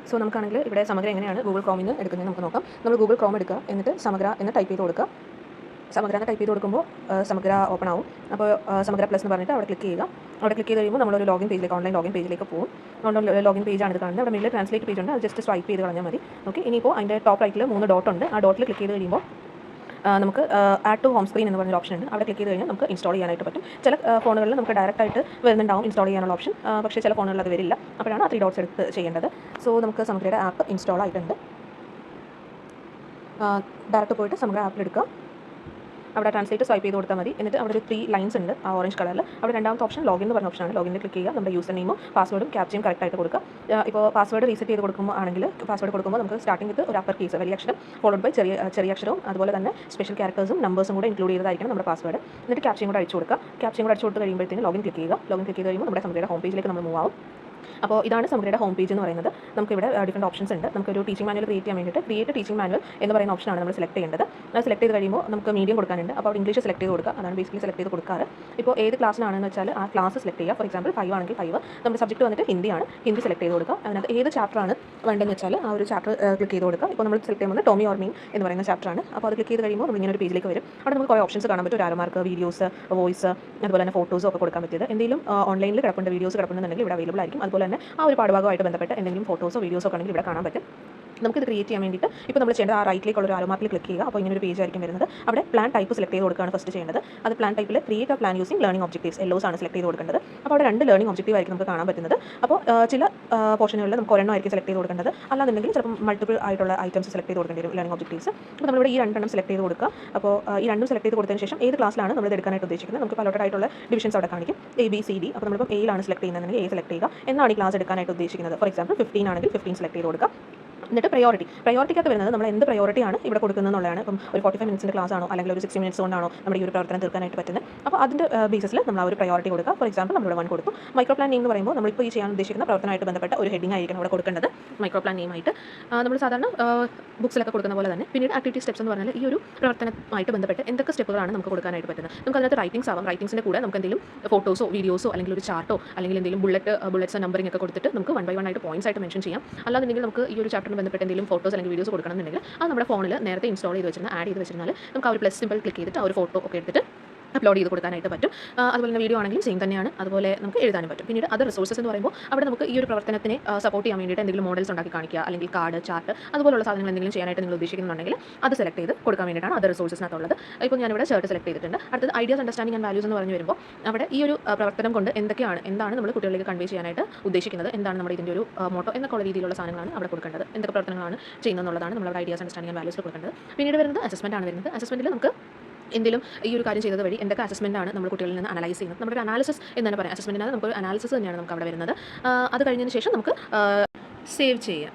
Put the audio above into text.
So നമുക്കാണെങ്കിൽ ഇവിടെ സമഗ്ര എങ്ങനെയാണ് ഗൂഗിൾ ക്രോമിൽ നിന്ന് എടുക്കുന്നത് നമുക്ക് നോക്കാം. നമ്മൾ ഗൂഗിൾ ക്രോം എടുക്കുക, എന്നിട്ട് സമഗ്ര എന്ന് ടൈപ്പ് ചെയ്ത് കൊടുക്കുക. സമഗ്ര എന്ന് ടൈപ്പ് ചെയ്ത് കൊടുക്കുമ്പോൾ സമഗ്ര ഓപ്പൺ ആവും. അപ്പോൾ സമഗ്ര പ്ലസ് എന്ന് പറഞ്ഞിട്ട് അവിടെ ക്ലിക്ക് ചെയ്യുക. അവിടെ ക്ലിക്ക് ചെയ്ത് കഴിയുമ്പോൾ നമ്മളൊരു ലോഗിൻ പേജിലേക്ക്, ഓൺലൈൻ ലോഗിൻ പേജിലേക്ക് പോകും. ലോഗിൻ പേജാണ് ഇത് കാണുന്നത്. അവിടെ മേളിൽ ട്രാൻസ്ലേറ്റ് പേജ് ഉണ്ട്, അത് ജസ്റ്റ് സ്വൈപ്പ് ചെയ്ത് കളഞ്ഞാൽ മതി. ഓക്കെ, ഇനിയിപ്പോൾ അതിൻ്റെ ടോപ്പ് റൈറ്റിൽ 3 ഡോട്ട് ഉണ്ട്. ആ ഡോട്ടിൽ ക്ലിക്ക് ചെയ്ത് കഴിയുമ്പോൾ നമുക്ക് ആഡ് ടു ഹോം സ്ക്രീൻ എന്ന് പറഞ്ഞൊരു ഓപ്ഷൻ ഉണ്ട്. അവിടെ ക്ലിക്ക് ചെയ്ത് കഴിഞ്ഞാൽ നമുക്ക് ഇൻസ്റ്റാൾ ചെയ്യാനായിട്ട് പറ്റും. ചില ഫോണുകളിൽ നമുക്ക് ഡയറക്റ്റ് ആയിട്ട് വരുന്നുണ്ടാവും ഇൻസ്റ്റാൾ ചെയ്യാനുള്ള ഓപ്ഷൻ, പക്ഷേ ചില ഫോണുകളിൽ അത് വരില്ല. അപ്പോഴാണ് ആ 3 ഡോട്ട്സ് എടുത്ത് ചെയ്യേണ്ടത്. സോ നമുക്ക് സമഗ്രയുടെ ആപ്പ് ഇൻസ്റ്റാൾ ആയിട്ടുണ്ട്. ഡയറക്റ്റ് പോയിട്ട് സമഗ്ര ആപ്പിൽ എടുക്കുക. അവിടെ ട്രാൻസ്ലേറ്റ് സ്വൈപ്പ് ചെയ്ത് കൊടുത്താൽ മതി. എന്നിട്ട് അവിടെ ഒരു 3 ലൈൻസ് ഉണ്ട് ആ ഓറഞ്ച് കളറിൽ. അവിടെ രണ്ടാമത്തെ ഓപ്ഷൻ ലോഗിൻ എന്ന് പറഞ്ഞ ഓപ്ഷനാണ്. ലോഗിനിൽ ക്ലിക്ക് ചെയ്യുക. നമ്മുടെ യൂസർ നെയിമും പാസ്വേഡും ക്യാപ്ചയും കറക്റ്റായിട്ട് കൊടുക്കുക. ഇപ്പോൾ പാസ്വേഡ് റീസെറ്റ് ചെയ്ത് കൊടുക്കുമ്പോൾ ആണെങ്കിൽ പാസ്വേഡ് കൊടുക്കുമ്പോൾ നമുക്ക് സ്റ്റാർട്ടിംഗ് വിത്ത് ഒരു അപ്പർ കേസ് വലിയ അക്ഷരം ഫോളോഡ് ബൈ ചെറിയ അക്ഷരവും അതുപോലെ തന്നെ സ്പെഷ്യൽ ക്യാരക്ടേഴ്സും നമ്പേഴ്സും കൂടെ ഇൻക്ലൂഡ് ചെയ്തതായിരിക്കണം നമ്മുടെ പാസ്വേഡ്. എന്നിട്ട് ക്യാപ്ചയും കൂടെ അടിച്ചു കൊടുക്കുക. ക്യാപ്ചയും കൂടെ അടിച്ചു കൊടുത്ത് കഴിയുമ്പോഴത്തേക്കും ലോഗിൻ ക്ലിക്ക് ചെയ്യുക. ലോഗിൻ ക്ലിക്ക് ചെയ്ത് കഴിയുമ്പോൾ നമ്മുടെ സമഗ്രയുടെ ഹോം പേജിലേക്ക് നമ്മൾ മൂവ് ആവും. അപ്പോൾ ഇതാണ് സമഗ്രയുടെ ഹോം പേജ് എന്ന് പറയുന്നത്. നമുക്കിവിടെ ഡിഫറെൻറ്റ് ഓപ്ഷൻസ് ഉണ്ട്. നമുക്കൊരു ടീച്ചിങ് മാനുവൽ ക്രിയേറ്റ് ചെയ്യാൻ വേണ്ടിയിട്ട് ക്രിയേറ്റ് ടീച്ചിങ് മാനുവൽ എന്ന് പറയുന്ന ഓപ്ഷനാണ് നമ്മൾ സെലക്ട് ചെയ്യേണ്ടത്. അത് സെലക്ട് ചെയ്ത് കഴിയുമ്പോൾ നമുക്ക് മീഡിയം കൊടുക്കാനുണ്ട്. അപ്പോൾ അവിടെ ഇംഗ്ലീഷ് സെലക്ട് ചെയ്ത് കൊടുക്കുക. അതാണ് ബേസിക്കലി സെലക്ട് ചെയ്ത് കൊടുക്കാറ്. ഇപ്പോൾ ഏത് ക്ലാസ്സിനാണെന്ന് വെച്ചാൽ ആ ക്ലാസ് സെലക്ട് ചെയ്യുക. ഫോർ എക്സാമ്പിൾ 5 ആണെങ്കിൽ 5, നമ്മുടെ സബ്ജക്റ്റ് വന്നിട്ട് ഹിന്ദിയാണ്, ഹിന്ദി സെലക്ട് ചെയ്ത് കൊടുക്കുക. അതിനകത്ത് ഏത് ചാപ്റ്ററാണ് വേണ്ടതെന്ന് വെച്ചാൽ ആ ഒരു ചാപ്റ്റർ ക്ലിക്ക് ചെയ്ത് കൊടുക്കുക. ഇപ്പോൾ നമ്മൾ സെലക്ട് ചെയ്യുന്നത് ടോമി ഓർ മീ എന്ന് പറയുന്ന ചാപ്റ്ററാണ്. അപ്പോൾ അത് ക്ലിക്ക് ചെയ്ത് കഴിയുമ്പോൾ നമ്മൾ ഇങ്ങനെ ഒരു പേജിലേക്ക് വരും. അവിടെ നമുക്ക് കുറേ ഓപ്ഷൻസ് കാണാൻ പറ്റും. ഒരു ആരോമാർക്ക്, വീഡിയോസ്, വോയിസ്, അതുപോലെ തന്നെ ഫോട്ടോസും ഒക്കെ കൊടുക്കാൻ പറ്റിയത്. എന്തെങ്കിലും ഓൺലൈനിൽ കിടപ്പുണ്ട്, വീഡിയോസ് കിടപ്പുണ്ടെന്നുണ്ടെങ്കിൽ ഇവിടെ അവൈലബിൾ ആയിരിക്കും. അതുപോലെ തന്നെ ആ ഒരു പാഠഭാഗമായിട്ട് ബന്ധപ്പെട്ട് എന്തെങ്കിലും ഫോട്ടോസോ വീഡിയോസോ ഒക്കെ ആണെങ്കിൽ ഇവിടെ കാണാൻ പറ്റും. നമുക്കിത് ക്രിയേറ്റ് ചെയ്യാൻ വേണ്ടിയിട്ട് ഇപ്പോൾ നമ്മൾ ചെയ്യേണ്ടത് ആ റൈറ്റിലേക്കുള്ള ഒരു ആരോ മാർക്കിൽ ക്ലിക്ക് ചെയ്യുക. അപ്പോൾ ഇങ്ങനെ ഒരു പേജ് ആയിരിക്കും വരുന്നത്. അവിടെ പ്ലാൻ ടൈപ്പ് സെലക്ട് ചെയ്ത് കൊടുക്കുകയാണ് ഫസ്റ്റ് ചെയ്യേണ്ടത്. അത് പ്ലാൻ ടൈപ്പിൽ create A plan using learning objectives യെല്ലോസ് ആണ് സെലക്ട് ചെയ്ത് കൊടുക്കേണ്ടത്. അപ്പോൾ അവിടെ 2 ലേണിംഗ് ഒബ്ജക്റ്റീവ് ആയിരിക്കും നമുക്ക് കാണാൻ പറ്റുന്നത്. അപ്പോൾ ചില പോർഷനുകളിൽ നമുക്ക് ഒരെണ്ണം ആയിരിക്കും സെലക്ട് ചെയ്ത് കൊടുക്കേണ്ടത്. അല്ലാന്നുണ്ടെങ്കിൽ ചിലപ്പോൾ മൾട്ടിപ്പിൾ ആയിട്ടുള്ള ഐറ്റംസ് സെലക്ട് ചെയ്ത് കൊടുക്കേണ്ടി വരും ലേണിംഗ് ഒബ്ജക്റ്റീവ്സ്. അപ്പോൾ നമ്മളിവിടെ ഈ 2 സെലക്ട് ചെയ്ത് കൊടുക്കുക. അപ്പോൾ ഈ 2 സെലക്ട് ചെയ്ത് കൊടുത്തതിന് ശേഷം ഏത് ക്ലാസ്സിലാണ് നമ്മൾ എടുക്കാനായിട്ട് ഉദ്ദേശിക്കുന്നത് നമുക്ക് അലോട്ടഡ് ആയിട്ടുള്ള ഡിവിഷൻസ് അവിടെ കാണിക്കും. ABCD. അപ്പോൾ നമ്മളിപ്പോൾ എയിലാണ് സെലക്ട് ചെയ്യുന്നതെങ്കിൽ A സെലക്ട് ചെയ്യുക. എന്നാണ് ഈ ക്ലാസ് എടുക്കാനായിട്ട് ഉദ്ദേശിക്കുന്നത്. ഫോർ എക്സാമ്പിൾ 15 ആണെങ്കിൽ 15 സെലക്ട് ചെയ്ത് കൊടുക്കുക. എന്നിട്ട് പ്രയോറിറ്റിക്കകത്ത് വരുന്നത് നമ്മൾ എന്ത് പ്രയോറിറ്റിയാണ് ഇവിടെ കൊടുക്കുന്നത് എന്നുള്ളതാണ്. ഇപ്പം ഒരു 45 മിനിറ്റ്സിൻ്റെ ക്ലാസ് ആണോ അല്ലെങ്കിൽ ഒരു 60 മിനിറ്റ്സ് കൊണ്ടാണോ നമ്മുടെ ഈ ഒരു പ്രവർത്തനം തീർക്കാനായിട്ട് പറ്റുന്നത്. അപ്പോൾ അതിൻ്റെ ബേസിസിൽ നമ്മൾ ആ ഒരു പ്രയോറിറ്റി കൊടുക്കുക. ഫോർ എക്സാമ്പിൾ നമ്മളിവിടെ 1 കൊടുത്തു. മൈക്രോ പ്ലാൻ നെയിം എന്ന് പറയുമ്പോൾ നമ്മളിപ്പോൾ ഈ ചെയ്യാൻ ഉദ്ദേശിക്കുന്ന പ്രവർത്തനമായിട്ട് ബന്ധപ്പെട്ട ഒരു ഹെഡിങ് ആയിരിക്കണം അവിടെ കൊടുക്കേണ്ടത്. മൈക്രോ പ്ലാൻ നെയിമായിട്ട് നമ്മൾ സാധാരണ ബുക്സിലൊക്കെ കൊടുക്കുന്ന പോലെ തന്നെ. പിന്നീട് ആക്ടിവിറ്റി സ്റ്റെപ്സ് എന്ന് പറഞ്ഞാൽ ഈ ഒരു പ്രവർത്തനമായിട്ട് ബന്ധപ്പെട്ട് എന്തൊക്കെ സ്റ്റെപ്പുകളാണ് നമുക്ക് കൊടുക്കാനായിട്ട് പറ്റുന്നത്. നമുക്ക് അതിനകത്ത് റൈറ്റിംഗ്സ് ആവാം. റൈറ്റിംഗ്സിൻ്റെ കൂടെ നമുക്ക് എന്തെങ്കിലും ഫോട്ടോസോ വീഡിയോസോ അല്ലെങ്കിൽ ഒരു ചാർട്ടോ അല്ലെങ്കിൽ എന്തെങ്കിലും ബുള്ളറ്റ്സ് നമ്പറിംഗ് ഒക്കെ കൊടുത്തിട്ട് നമുക്ക് 1 by 1 ആയിട്ട് പോയിന്റ്സ് ആയിട്ട് മെൻഷൻ ചെയ്യാം. അല്ലാന്നുണ്ടെങ്കിൽ നമുക്ക് ഈ ഒരു ചാപ്റ്ററിന് ബന്ധപ്പെട്ട് എന്തെങ്കിലും ഫോട്ടോസ് അല്ലെങ്കിൽ വീഡിയോസ് കൊടുക്കണമെന്നുണ്ടെങ്കിൽ അത് നമ്മുടെ ഫോണിൽ നേരത്തെ ഇൻസ്റ്റാൾ ചെയ്ത് വെച്ചിരുന്ന ആഡ് ചെയ്ത് വെച്ചിരുന്നാൽ നമുക്ക് ആ ഒരു പ്ലസ് സിമ്പിൾ ക്ലിക്ക് ചെയ്തിട്ട് ആ ഒരു ഫോട്ടോ ഒക്കെ എടുത്തിട്ട് അപ്ലോഡ് ചെയ്ത് കൊടുക്കാനായിട്ട് പറ്റും. അതുപോലെ തന്നെ വീഡിയോ ആണെങ്കിലും സെയിം തന്നെയാണ്. അതുപോലെ നമുക്ക് എഴുതാനും പറ്റും. പിന്നീട് അതർ റിസോഴ്സസ് എന്ന് പറയുമ്പോൾ അവിടെ നമുക്ക് ഈ ഒരു പ്രവർത്തനത്തിനെ സപ്പോർട്ട് ചെയ്യാൻ വേണ്ടിയിട്ട് എന്തെങ്കിലും മോഡൽസ് ഉണ്ടാക്കി കാണിക്കുക അല്ലെങ്കിൽ കാർഡ്, ചാർട്ട് അതുപോലുള്ള സാധനങ്ങൾ എന്തെങ്കിലും ചെയ്യാനായിട്ട് നിങ്ങൾ ഉദ്ദേശിക്കുന്നുണ്ടെങ്കിൽ അത് സെലക്ട് ചെയ്ത് കൊടുക്കാൻ വേണ്ടിയിട്ടാണ് അതർ റിസോഴ്സസിനകത്തുള്ളത്. ഇപ്പോൾ ഞാനിവിടെ ഷർട്ട് സെലക്ട് ചെയ്തിട്ടുണ്ട്. അടുത്തത് ഐഡിയാസ്, അണ്ടർസ്റ്റാൻഡിംഗ് ആൻഡ് വാല്യൂസ് എന്ന് പറഞ്ഞു വരുമ്പോൾ അവിടെ ഈ ഒരു പ്രവർത്തനം കൊണ്ട് എന്താണ് നമ്മൾ കുട്ടികളിലേക്ക് കൺവേ ചെയ്യാനായിട്ട് ഉദ്ദേശിക്കുന്നത്, എന്താണ് നമ്മുടെ ഇതിൻ്റെ ഒരു മോട്ടോ എന്നൊക്കെ ഉള്ള രീതിയിലുള്ള സാധനങ്ങളാണ് അവിടെ കൊടുക്കേണ്ടത്. എന്തൊക്കെ പ്രവർത്തനങ്ങളാണ് ചെയ്യുന്നതെന്നുള്ളതാണ് നമ്മൾ ഐഡിയാസ്, അണ്ടർസ്റ്റാൻഡിംഗ് ആൻഡ് വാല്യൂസ് കൊടുക്കേണ്ടത്. പിന്നീട് വരുന്നത് അസസ്മെൻ്റ് ആണ് വരുന്നത്. അസസ്മെൻറ്റിൽ നമുക്ക് എന്തെങ്കിലും ഈ ഒരു കാര്യം ചെയ്തത് വഴി എന്തൊക്കെ അസസ്മെൻ്റാണ് നമ്മൾ കുട്ടികളിൽ നിന്ന് അനലൈസ് ചെയ്യുന്നത്. നമ്മുടെ ഒരു അനാലിസിസ് എന്ന് തന്നെ പറയാം. അസസ്മെൻറ്റിനകത്ത് നമുക്കൊരു അനാലിസിസ് തന്നെയാണ് നമുക്ക് അവിടെ വരുന്നത്. അത് കഴിഞ്ഞതിന് ശേഷം നമുക്ക് സേവ് ചെയ്യാം.